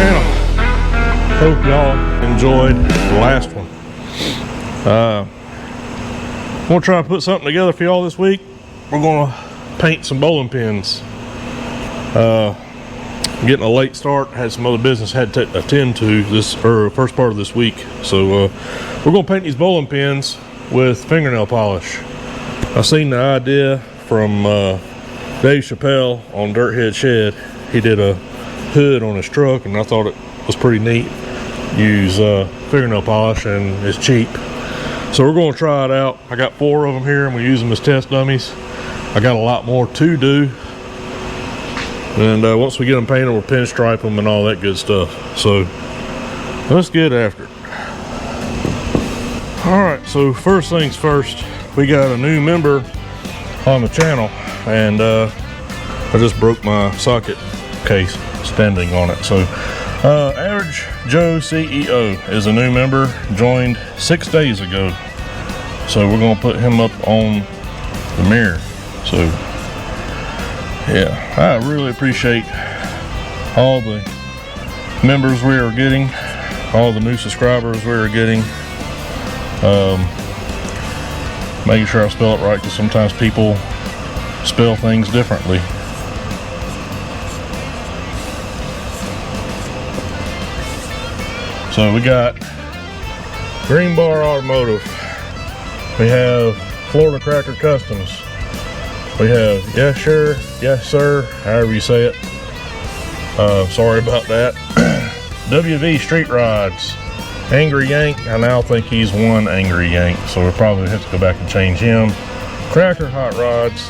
channel. Hope y'all enjoyed the last one. I'm gonna try to put something together for y'all this week. We're gonna paint some bowling pins. Getting a late start, had some other business had to attend to this first part of this week, so we're gonna paint these bowling pins with fingernail polish. I seen the idea from Dave Chappelle on Dirt Head Shed. He did a hood on his truck, and I thought it was pretty neat. Use fingernail polish, and it's cheap. So we're going to try it out. I got 4 of them here, and we use them as test dummies. I got a lot more to do. And once we get them painted, we'll pinstripe them and all that good stuff. So let's get after it. All right, so first things first, we got a new member on the channel, and I just broke my socket case standing on it. So Average Joe CEO is a new member, joined 6 days ago. So we're gonna put him up on the mirror. So yeah, I really appreciate all the members we are getting, all the new subscribers we are getting. Making sure I spell it right, because sometimes people spell things differently. So we got Green Bar Automotive, we have Florida Cracker Customs, we have Yes Sure, Yes Sir, however you say it, sorry about that. WV Street Rods, Angry Yank, I now think he's one Angry Yank, so we'll probably have to go back and change him. Cracker Hot Rods,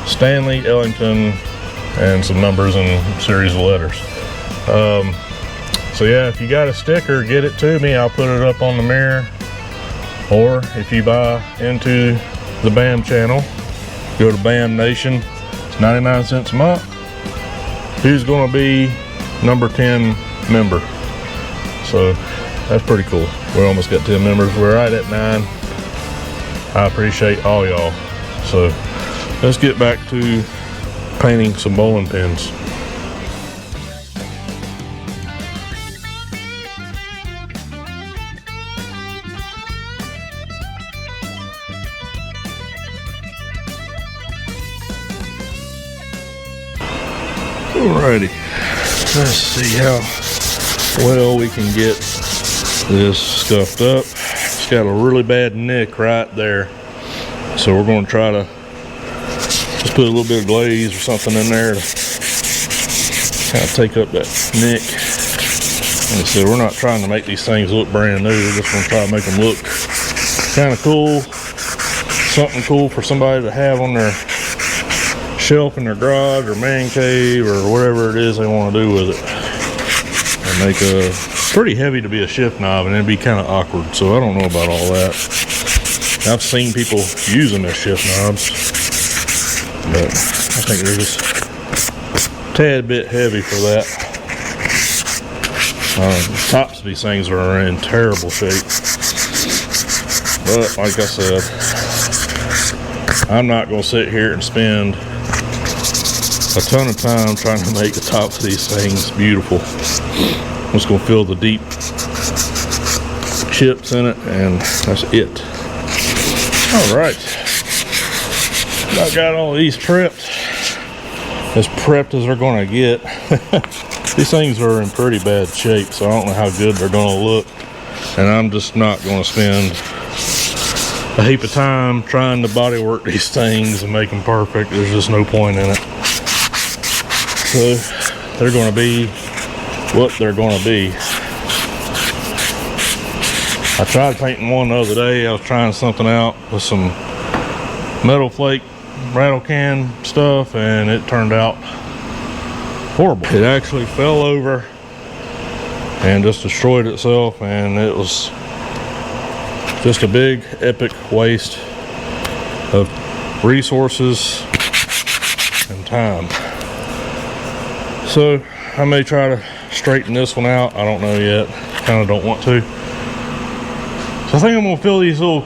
Stanley Ellington, and some numbers and a series of letters. So yeah, if you got a sticker, get it to me. I'll put it up on the mirror. Or if you buy into the BAM channel, go to BAM Nation. It's 99 cents a month. Who's going to be number 10 member? So that's pretty cool. We almost got 10 members. We're right at 9. I appreciate all y'all. So let's get back to painting some bowling pins. Alrighty, let's see how well we can get this scuffed up. It's got a really bad nick right there, so we're going to try to just put a little bit of glaze or something in there to kind of take up that nick. Like I said, we're not trying to make these things look brand new. We're just going to try to make them look kind of cool, something cool for somebody to have on their shelf in their garage or man cave or whatever it is they want to do with it. And make a pretty heavy to be a shift knob, and it'd be kind of awkward, so I don't know about all that. I've seen people use them as shift knobs, but I think they're just a tad bit heavy for that. The tops of these things are in terrible shape, but like I said, I'm not going to sit here and spend a ton of time trying to make the tops of these things beautiful. I'm just going to fill the deep chips in it, and that's it. Alright, I got all these prepped, as prepped as they're going to get. These things are in pretty bad shape, so I don't know how good they're going to look, and I'm just not going to spend a heap of time trying to body work these things and make them perfect. There's just no point in it. So they're going to be what they're going to be. I tried painting one the other day. I was trying something out with some metal flake rattle can stuff, and it turned out horrible. It actually fell over and just destroyed itself, and it was just a big epic waste of resources and time. So I may try to straighten this one out. I don't know yet. Kind of don't want to. So I think I'm going to fill these little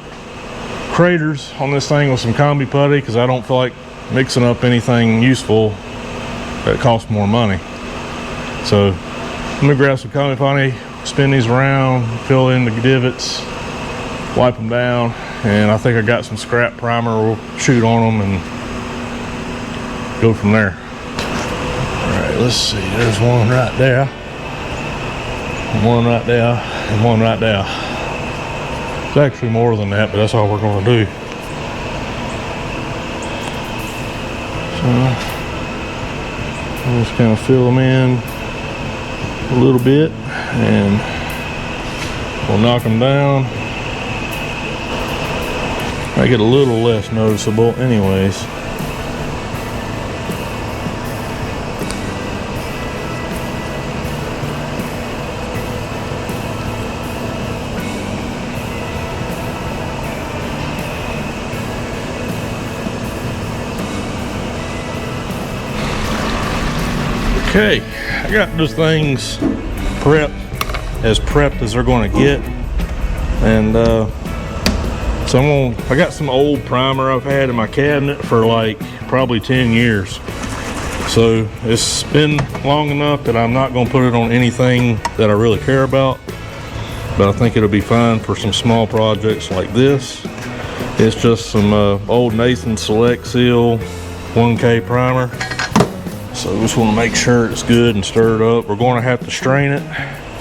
craters on this thing with some combi putty, because I don't feel like mixing up anything useful that costs more money. So Let me grab some Kamifani, spin these around, fill in the divots, wipe them down, and I think I got some scrap primer. We'll shoot on them and go from there. Alright, let's see. There's one right there. One right there, and one right there. It's actually more than that, but that's all we're going to do. So, I'll just kind of fill them in a little bit, and we'll knock them down. Make it a little less noticeable anyways. Okay, I got those things prepped as they're going to get, and so I got some old primer I've had in my cabinet for like probably 10 years. So it's been long enough that I'm not going to put it on anything that I really care about, but I think it'll be fine for some small projects like this. It's just some old Nathan Select Seal 1K primer. So just want to make sure it's good and stirred up. We're going to have to strain it.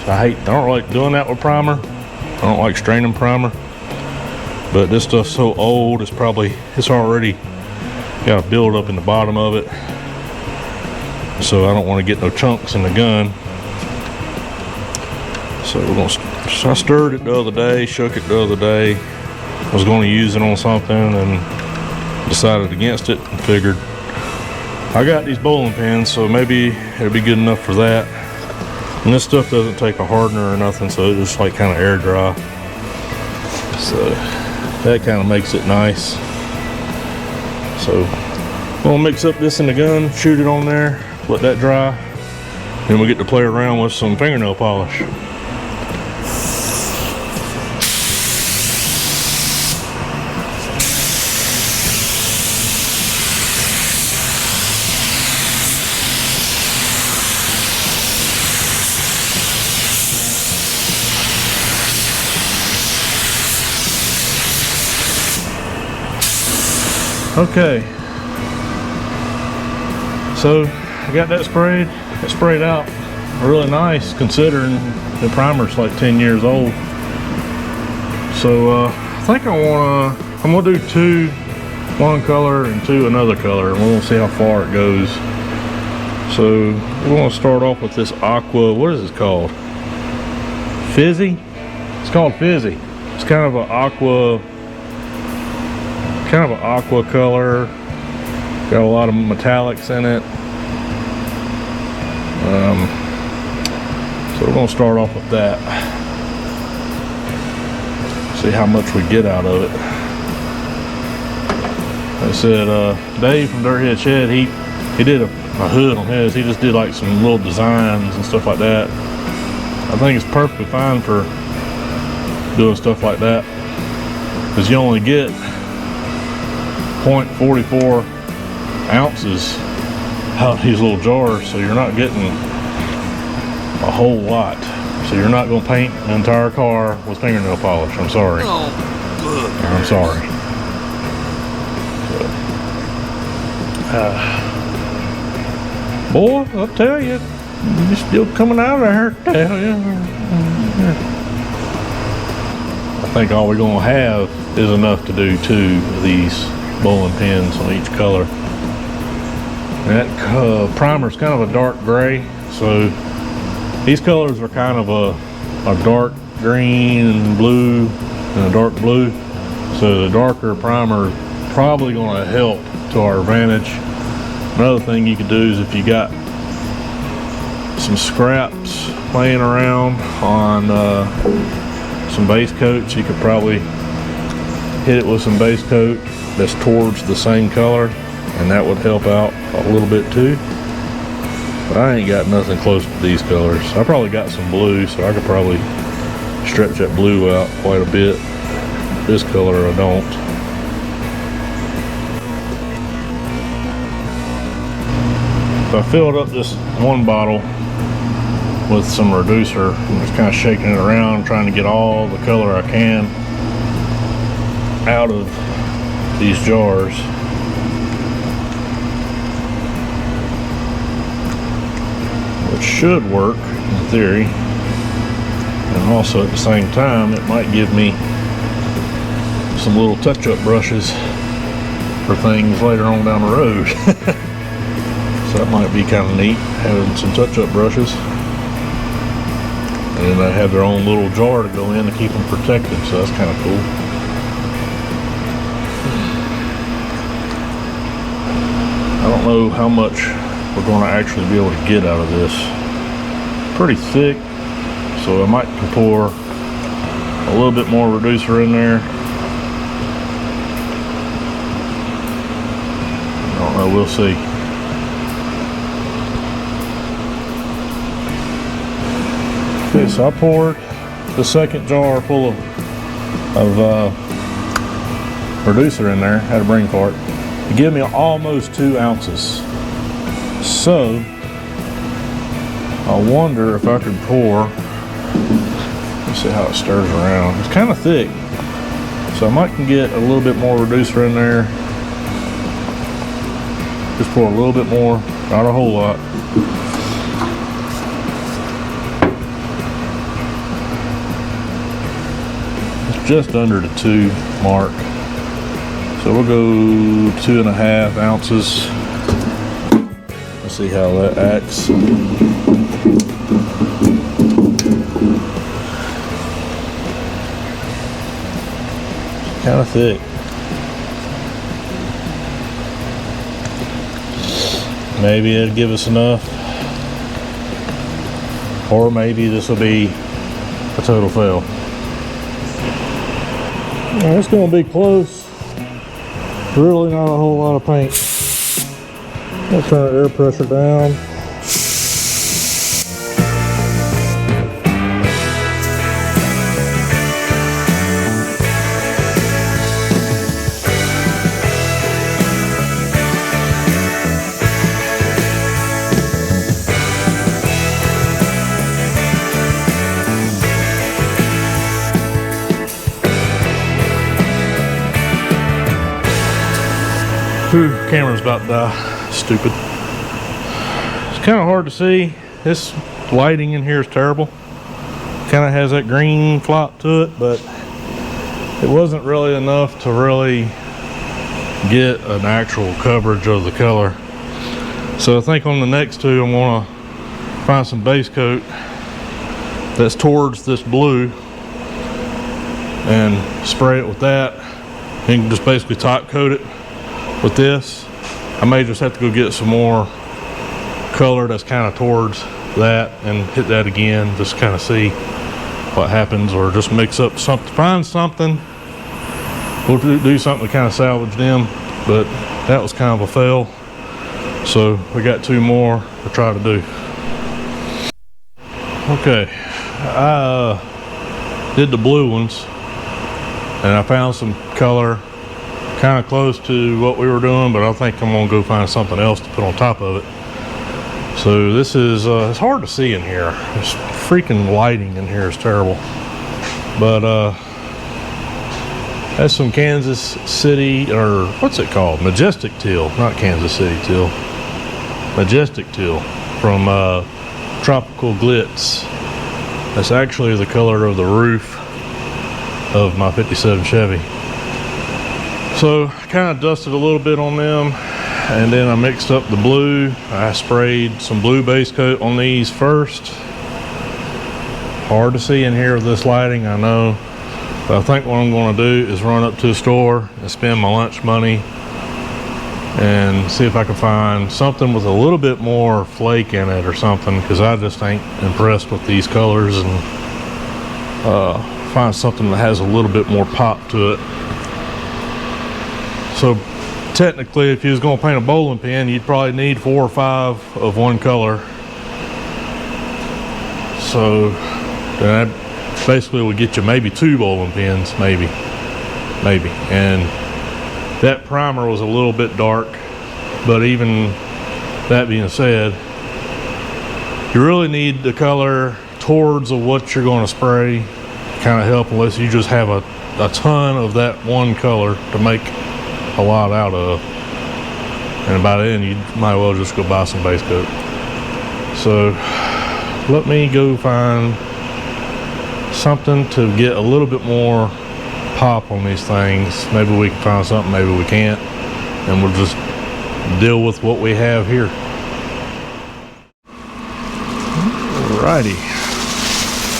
So I don't like doing that with primer. I don't like straining primer. But this stuff's so old, it's already got a build up in the bottom of it. So I don't want to get no chunks in the gun. So I stirred it the other day, shook it the other day. I was going to use it on something and decided against it and figured I got these bowling pins, so maybe it'll be good enough for that. And this stuff doesn't take a hardener or nothing, so it's just like kind of air dry. So that kind of makes it nice. So we'll mix up this in the gun, shoot it on there, let that dry. Then we'll get to play around with some fingernail polish. Okay, so I got that sprayed. It sprayed out really nice considering the primer's like 10 years old. So I think I'm gonna do 2 one color and 2 another color, and we'll see how far it goes. So we're gonna start off with this aqua. What is this called? Fizzy? It's called Fizzy. It's kind of an aqua color, got a lot of metallics in it. So we're going to start off with that, see how much we get out of it. Like I said, Dave from Dirthead Shed, he did a hood on his. He just did like some little designs and stuff like that. I think it's perfectly fine for doing stuff like that, because you only get 0.44 ounces out of these little jars, so you're not getting a whole lot. So you're not going to paint an entire car with fingernail polish. I'm sorry. I'm sorry. Boy, I'll tell you, you're still coming out of here. Tell you. I think all we're going to have is enough to do 2 of these bowling pins on each color. And that primer's kind of a dark gray, so these colors are kind of a dark green and blue and a dark blue. So the darker primer is probably going to help to our advantage. Another thing you could do is if you got some scraps laying around on some base coats, you could probably hit it with some base coat that's towards the same color, and that would help out a little bit too. But I ain't got nothing close to these colors. I probably got some blue, so I could probably stretch that blue out quite a bit. This color I don't. I filled up this one bottle with some reducer. I'm just kind of shaking it around, trying to get all the color I can out of these jars. Which should work in theory. And also at the same time, it might give me some little touch-up brushes for things later on down the road. So that might be kind of neat, having some touch-up brushes. And then they have their own little jar to go in to keep them protected, so that's kind of cool. I don't know how much we're going to actually be able to get out of this. Pretty thick, so I might pour a little bit more reducer in there. I don't know, we'll see. Okay, so I poured the second jar full of reducer in there. Had a brain fart. It gave me almost 2 ounces. So I wonder if I could pour. Let's see how it stirs around. It's kind of thick, so I might can get a little bit more reducer in there. Just pour a little bit more, not a whole lot. Just under the 2 mark. So we'll go 2.5 ounces. Let's see how that acts. Kind of thick. Maybe it'll give us enough. Or maybe this will be a total fail. It's going to be close. Really not a whole lot of paint. I'll turn the air pressure down. Whew, camera's about to die. Stupid. It's kind of hard to see. This lighting in here is terrible. Kind of has that green flop to it, but it wasn't really enough to really get an actual coverage of the color. So I think on the next two, I'm gonna find some base coat that's towards this blue and spray it with that. You can just basically top coat it with this. I may just have to go get some more color that's kind of towards that and hit that again, just kind of see what happens, or just mix up something, find something. We'll do something to kind of salvage them, but that was kind of a fail. So we got 2 more to try to do. Okay, I did the blue ones and I found some color kind of close to what we were doing, but I think I'm gonna go find something else to put on top of it. So this is it's hard to see in here. This freaking lighting in here is terrible. But that's some Kansas City, or what's it called? Majestic teal, not Kansas City teal. Majestic teal from Tropical Glitz. That's actually the color of the roof of my 57 Chevy. So I kind of dusted a little bit on them, and then I mixed up the blue. I sprayed some blue base coat on these first. Hard to see in here with this lighting, I know. But I think what I'm going to do is run up to the store and spend my lunch money and see if I can find something with a little bit more flake in it or something, because I just ain't impressed with these colors, and find something that has a little bit more pop to it. So technically, if you was going to paint a bowling pin, you'd probably need 4 or 5 of one color. So that basically would get you maybe 2 bowling pins, maybe. And that primer was a little bit dark, but even that being said, You really need the color towards of what you're going to spray, kind of help, unless you just have a ton of that one color to make a lot out of. And by then you might well just go buy some base coat. So let me go find something to get a little bit more pop on these things. Maybe we can find something, maybe we can't, and we'll just deal with what we have here. Alrighty,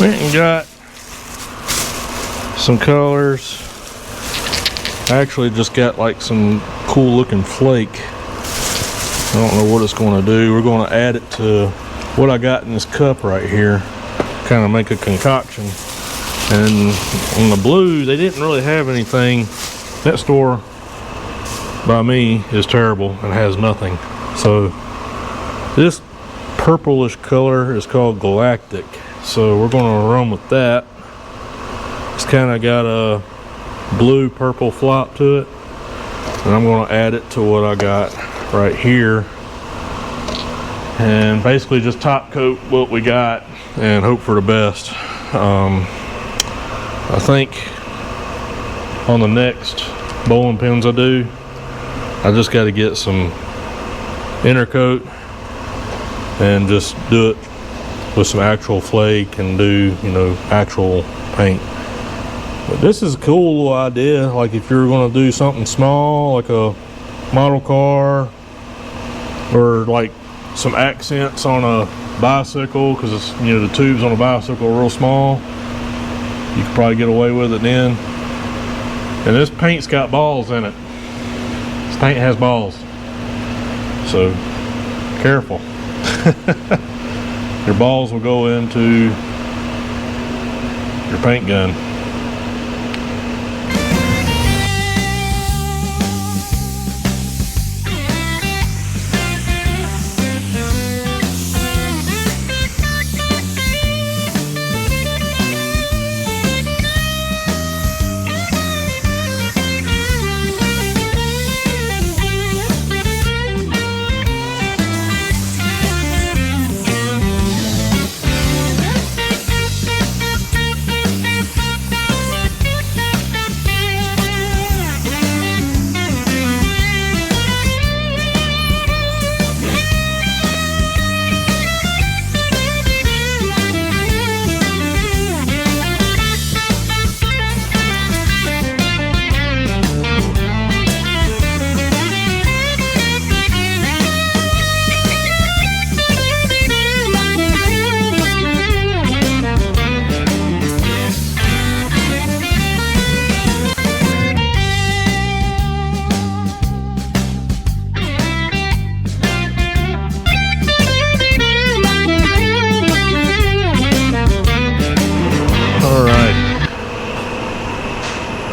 went and got some colors. I actually just got like some cool looking flake. I don't know what it's going to do. We're going to add it to what I got in this cup right here, kind of make a concoction. And on the blue, they didn't really have anything. That store by me is terrible and has nothing. So this purplish color is called Galactic. So we're going to run with that. It's kind of got a blue purple flop to it, and I'm going to add it to what I got right here, and basically just top coat what we got and hope for the best. I think on the next bowling pins I do, I just got to get some inner coat and just do it with some actual flake and do, you know, actual paint. But this is a cool little idea, like if you're going to do something small like a model car, or like some accents on a bicycle, because it's, you know, the tubes on a bicycle are real small. You could probably get away with it then. And this paint's got balls in it. This paint has balls, so careful. Your balls will go into your paint gun.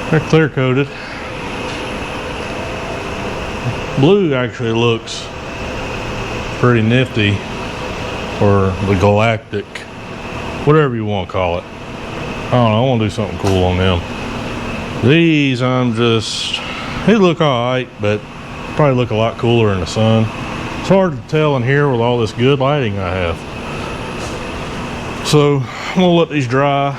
They're clear coated. Blue actually looks pretty nifty, or the Galactic, whatever you want to call it. I don't know, I want to do something cool on them. These, they look alright, but probably look a lot cooler in the sun. It's hard to tell in here with all this good lighting I have. So I'm gonna let these dry.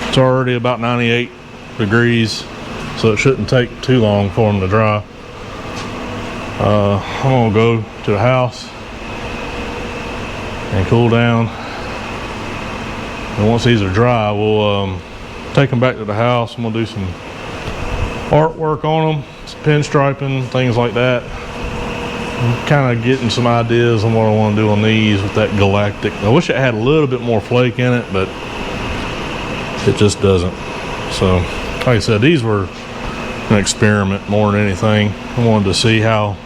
It's already about 98 degrees, so it shouldn't take too long for them to dry. I'm gonna go to the house and cool down, and once these are dry, we'll take them back to the house. I'm gonna do some artwork on them, some pinstriping, things like that. I'm kind of getting some ideas on what I want to do on these with that Galactic. I wish it had a little bit more flake in it, but it just doesn't. So like I said, these were an experiment more than anything. I wanted to see how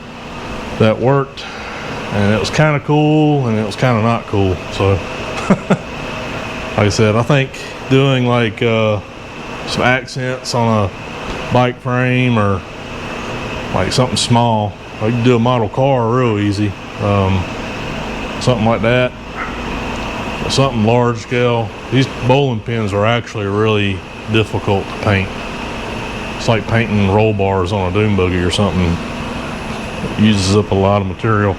that worked, and it was kind of cool and it was kind of not cool. So like I said, I think doing like some accents on a bike frame, or like something small, you can do a model car real easy, something like that, something large scale. These bowling pins are actually really difficult to paint. It's like painting roll bars on a dune buggy or something. It uses up a lot of material.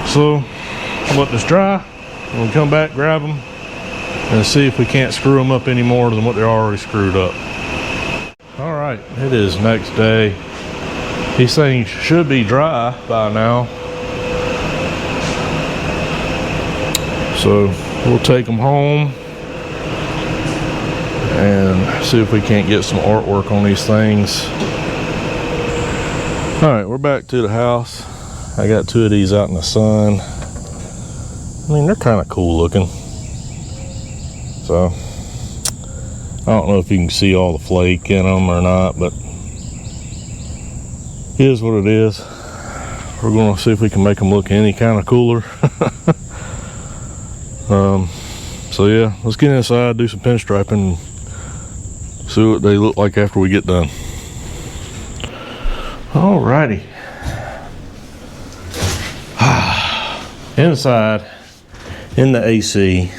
So I'll let this dry. We'll come back, grab them, and see if we can't screw them up any more than what they're already screwed up. All right, it is next day. These things should be dry by now. So we'll take them home and see if we can't get some artwork on these things. All right, we're back to the house. I got 2 of these out in the sun. I mean, they're kind of cool looking. So I don't know if you can see all the flake in them or not, but it is what it is. We're gonna see if we can make them look any kind of cooler. So yeah, let's get inside, do some pinstriping, and see what they look like after we get done. Alrighty. Inside, in the AC.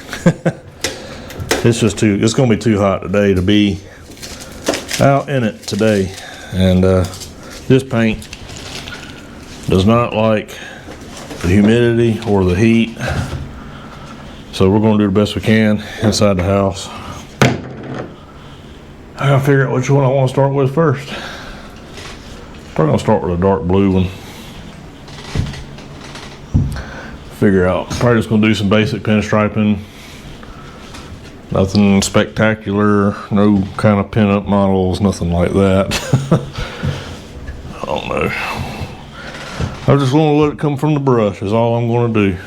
It's gonna be too hot today to be out in it today. And this paint does not like the humidity or the heat. So we're gonna do the best we can inside the house. I gotta figure out which one I want to start with first. Probably gonna start with a dark blue one. Figure out, probably just gonna do some basic pinstriping. Nothing spectacular, no kind of pin-up models, nothing like that. I don't know. I just want to let it come from the brush is all I'm going to do.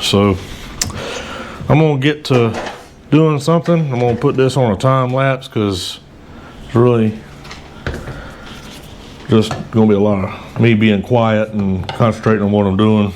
So I'm going to get to doing something. I'm going to put this on a time lapse because it's really just going to be a lot of me being quiet and concentrating on what I'm doing.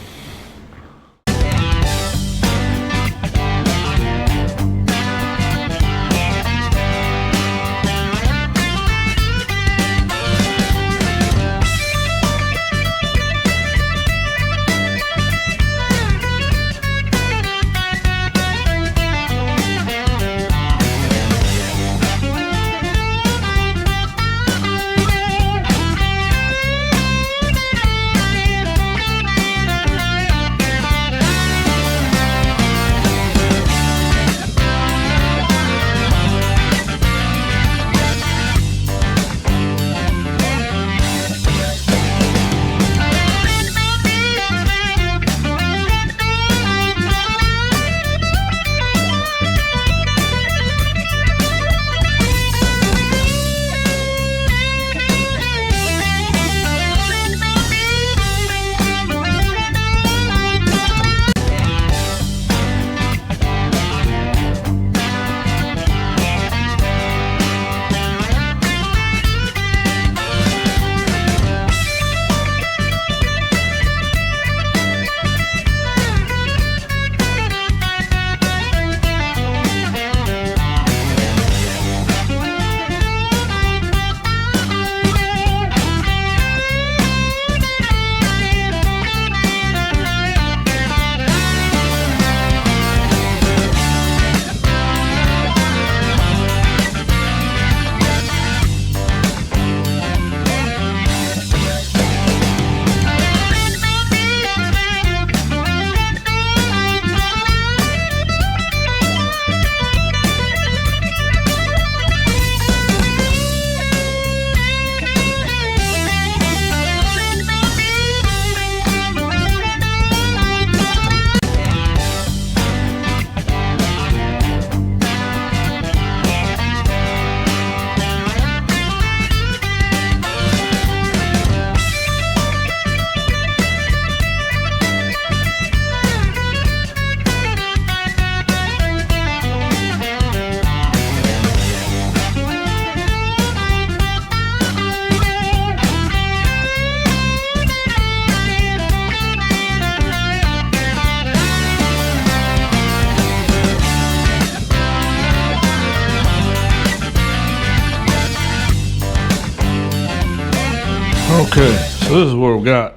Okay, so this is what we've got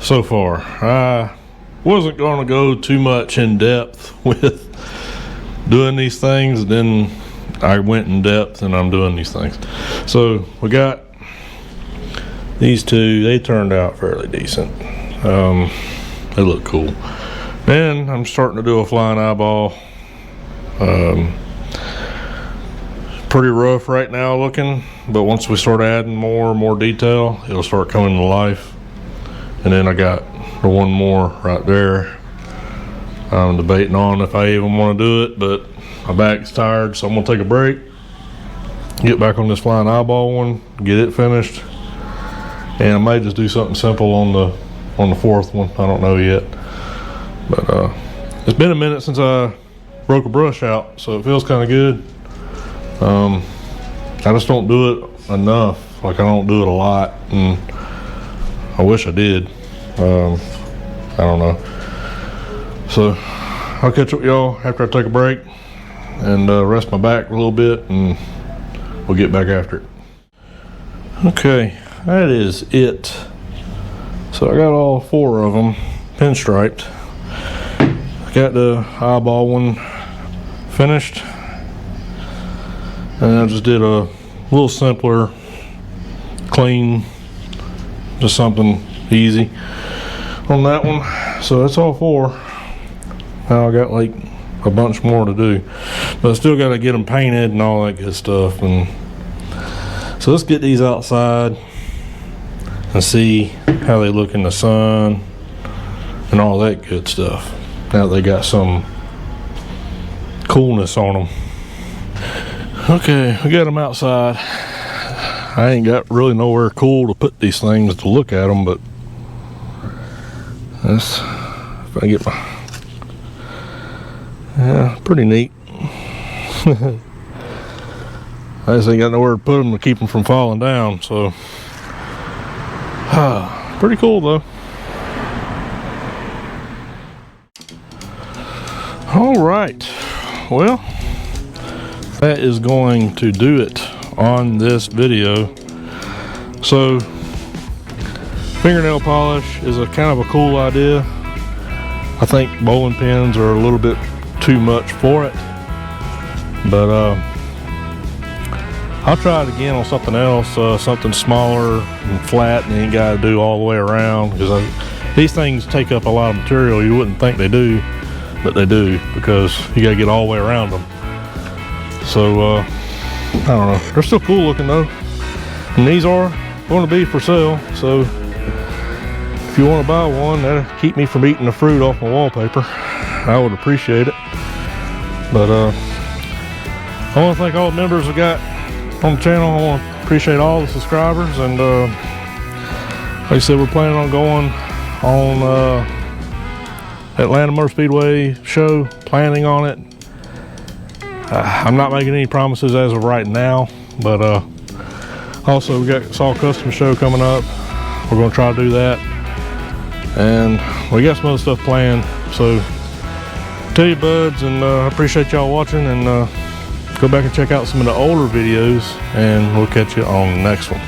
so far. I wasn't going to go too much in depth with doing these things, then I went in depth and I'm doing these things. So we got these two, they turned out fairly decent. they look cool. Then I'm starting to do a flying eyeball. Pretty rough right now looking, but once we start adding more detail, it'll start coming to life. And then I got the one more right there. I'm debating on if I even want to do it, but my back's tired, so I'm gonna take a break, get back on this flying eyeball one, get it finished, and I may just do something simple on the fourth one. I don't know yet, but it's been a minute since I broke a brush out, so it feels kind of good. I just don't do it enough. Like, I don't do it a lot, and I wish I did. I don't know. So I'll catch up with y'all after I take a break and rest my back a little bit, and we'll get back after it. Okay, that is it. So I got all 4 of them pinstriped. I got the eyeball one finished, and I just did a little simpler, clean, just something easy on that one. So that's all 4. Now I got like a bunch more to do, but I still got to get them painted and all that good stuff. And so let's get these outside and see how they look in the sun and all that good stuff. Now they got some coolness on them. Okay, we got them outside. I ain't got really nowhere cool to put these things to look at them, but that's, if I get my, yeah, pretty neat. I just ain't got nowhere to put them to keep them from falling down, so pretty cool though. All right, well, that is going to do it on this video. So fingernail polish is a kind of a cool idea. I think bowling pins are a little bit too much for it, but I'll try it again on something else, something smaller and flat, and you ain't got to do all the way around, because these things take up a lot of material. You wouldn't think they do, but they do, because you got to get all the way around them. So I don't know, they're still cool looking though, and these are going to be for sale. So if you want to buy one, that'll keep me from eating the fruit off my wallpaper. I would appreciate it. But I want to thank all the members we got on the channel. I want to appreciate all the subscribers, and like I said, we're planning on going on Atlanta Motor Speedway show, planning on it. I'm not making any promises as of right now, but also we got Saw Custom show coming up. We're going to try to do that, and we got some other stuff planned. So tell you buds, and I appreciate y'all watching, and go back and check out some of the older videos, and we'll catch you on the next one.